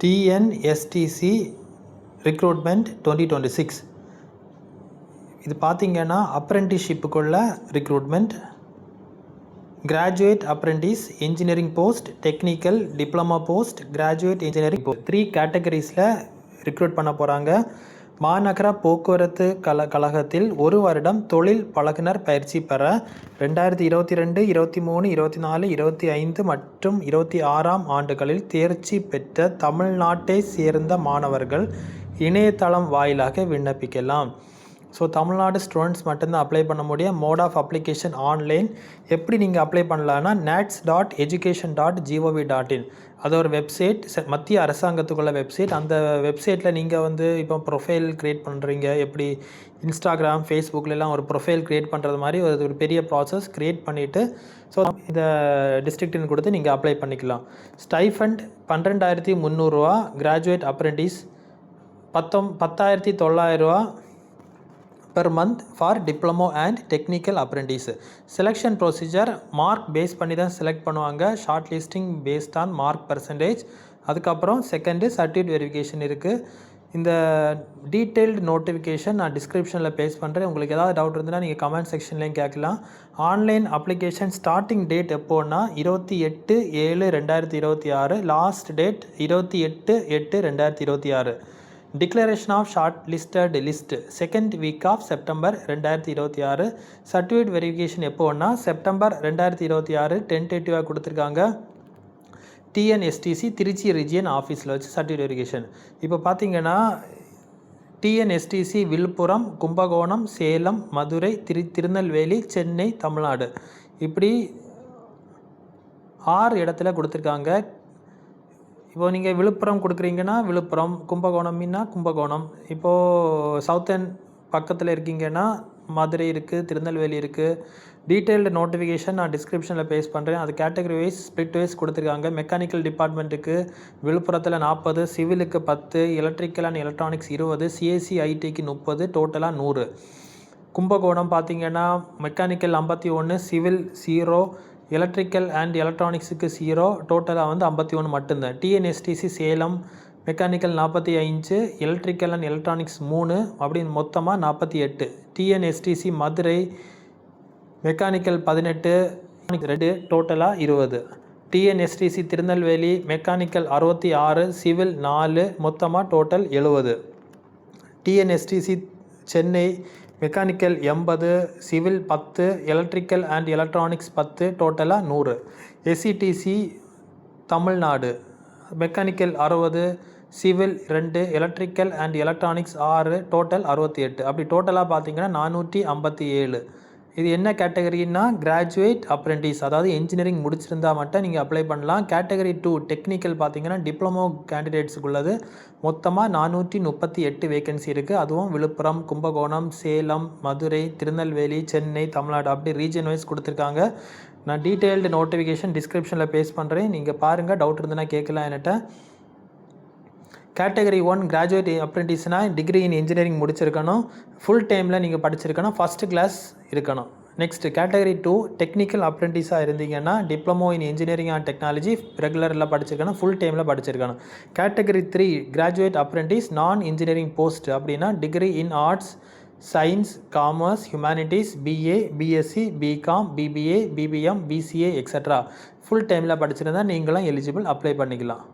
TNSTC recruitment 2026. இது பார்த்தீங்கன்னா அப்ரெண்டிஸ்ஷிப்புக்குள்ள recruitment, graduate apprentice, engineering post, technical, diploma post, graduate engineering post 3 கேட்டகரிஸில் recruit பண்ண போகிறாங்க. மாநகர போக்குவரத்து கழகத்தில் 1 வருடம் தொழில் பழகுனர் பயிற்சி பெற 2022, 23, 24, 25 மற்றும் 26ஆம் ஆண்டுகளில் தேர்ச்சி பெற்ற தமிழ்நாட்டை சேர்ந்த மாணவர்கள் இணையதளம் வாயிலாக விண்ணப்பிக்கலாம். ஸோ தமிழ்நாடு ஸ்டூடெண்ட்ஸ் மட்டும்தான் அப்ளை பண்ண முடியும். Mode of application online. எப்படி நீங்கள் அப்ளை பண்ணலான்னா nats.education.gov.in அது ஒரு வெப்சைட், மத்திய அரசாங்கத்துக்குள்ள வெப்சைட். அந்த வெப்சைட்டில் நீங்கள் இப்போ ப்ரொஃபைல் க்ரியேட் பண்ணுறீங்க, எப்படி இன்ஸ்டாகிராம், ஃபேஸ்புக்கிலலாம் ஒரு ப்ரொஃபைல் க்ரியேட் பண்ணுறது மாதிரி ஒரு பெரிய ப்ராசஸ் க்ரியேட் பண்ணிவிட்டு ஸோ இந்த டிஸ்ட்ரிக்ட்னு கொடுத்து நீங்கள் அப்ளை பண்ணிக்கலாம். ஸ்டைஃபண்ட் 12,300 ரூபா. கிராஜுவேட் அப்ரெண்டிஸ் 10,900 ரூபா per month for diploma and technical apprentice. Selection procedure mark base பண்ணி தான் செலக்ட் பண்ணுவாங்க. Short listing based on mark percentage. அதுக்கப்புறம் செகண்டு சர்டிஃபிகேட் வெரிஃபிகேஷன் இருக்குது. இந்த டீட்டெயில்டு நோட்டிஃபிகேஷன் நான் டிஸ்கிரிப்ஷனில் பேஸ்ட் பண்ணுறேன். உங்களுக்கு ஏதாவது டவுட் இருந்ததுன்னா நீங்கள் கமெண்ட் செக்ஷன்லேயும் கேட்கலாம். ஆன்லைன் அப்ளிகேஷன் ஸ்டார்டிங் டேட் எப்போன்னா 28/7/2026, last date 28/8/2026. Declaration of shortlisted list second week of September 2026. Certificate verification எப்போன்னா செப்டம்பர் 2026 டென்டேட்டிவாக கொடுத்துருக்காங்க. டிஎன்எஸ்டிசி திருச்சி ரீஜியன் ஆஃபீஸில் வச்சு சர்டிஃபிகேட் வெரிஃபிகேஷன். இப்போ பார்த்தீங்கன்னா டிஎன்எஸ்டிசி விழுப்புரம், கும்பகோணம், சேலம், மதுரை, திருநெல்வேலி, சென்னை, தமிழ்நாடு இப்படி 6 இடத்துல கொடுத்துருக்காங்க. இப்போது நீங்கள் விழுப்புரம் கொடுக்குறீங்கன்னா விழுப்புரம், கும்பகோணம்னா கும்பகோணம். இப்போது சவுத்தன் பக்கத்தில் இருக்கீங்கன்னா மதுரை இருக்குது, திருநெல்வேலி இருக்குது. டீட்டெயில்டு நோட்டிஃபிகேஷன் நான் டிஸ்கிரிப்ஷனில் பேஸ்ட் பண்ணுறேன். அது கேட்டகரி வைஸ் ஸ்ப்ளிட் வைஸ் கொடுத்துருக்காங்க. மெக்கானிக்கல் டிபார்ட்மெண்ட்டுக்கு விழுப்புரத்தில் 40, சிவிலுக்கு 10, எலக்ட்ரிக்கல் அண்ட் எலக்ட்ரானிக்ஸ் 20, சிஎஸ்சி ஐடிக்கு 30, டோட்டலாக 100. கும்பகோணம் பார்த்தீங்கன்னா மெக்கானிக்கல் 51, சிவில் 0, எலக்ட்ரிக்கல் அண்ட் எலக்ட்ரானிக்ஸுக்கு 0, டோட்டலாக 51 மட்டும்தான். TNSTC Salem mechanical 45, electrical and electronics 3 அப்படின்னு மொத்தமாக 48. டிஎன்எஸ்டிசி மதுரை மெக்கானிக்கல் 18, 2, டோட்டலாக 20. டிஎன்எஸ்டிசி திருநெல்வேலி மெக்கானிக்கல் 66, சிவில் 4, மொத்தமாக total 70. TNSTC Chennai mechanical 80, civil 10, electrical and electronics 10, டோட்டலாக 100. SCTC Tamil Nadu mechanical 60, civil 2, electrical and electronics 6, total 68. அப்படி டோட்டலாக பார்த்தீங்கன்னா 457. இது என்ன கேட்டகரின்னா கிராஜுவேட் அப்ரெண்டிஸ், அதாவது இன்ஜினியரிங் முடிச்சிருந்தால் மட்டும் நீங்கள் அப்ளை பண்ணலாம். கேட்டகரி 2 டெக்னிக்கல் பார்த்தீங்கன்னா டிப்ளமோ கேண்டிடேட்ஸுக்குள்ளது. மொத்தமாக 438 வேகன்சி இருக்குது. அதுவும் விழுப்புரம், கும்பகோணம், சேலம், மதுரை, திருநெல்வேலி, சென்னை, தமிழ்நாடு அப்படி ரீஜன் வைஸ் கொடுத்துருக்காங்க. நான் டீட்டெயில்டு நோட்டிஃபிகேஷன் டிஸ்கிரிப்ஷனில் பேஸ்ட் பண்ணுறேன். நீங்கள் பாருங்கள், டவுட் இருந்ததுன்னா கேட்கலாம் என்கிட்ட. கேட்டகரி 1 கிராஜுவேட் அப்ரெண்டிஸ்னால் டிகிரி இன் இன்ஜினியரிங் முடிச்சிருக்கணும், ஃபுல் டைமில் நீங்கள் படிச்சிருக்கணும், ஃபஸ்ட் கிளாஸ் இருக்கணும். நெக்ஸ்ட் கேட்டகரி 2 டெக்னிக்கல் அப்ரெண்டிஸாக இருந்தீங்கன்னா diploma in engineering and technology ரெகுலரில் படிச்சிருக்கணும், ஃபுல் டைமில் படிச்சிருக்கணும். Category 3 graduate apprentice non engineering post அப்படின்னா degree in arts, science, commerce, humanities, BA, BSc, BCom, BBA, BBM, BCA extra full டைமில் படிச்சிருந்தால் நீங்களும் எலிஜிபிள் அப்ளை பண்ணிக்கலாம்.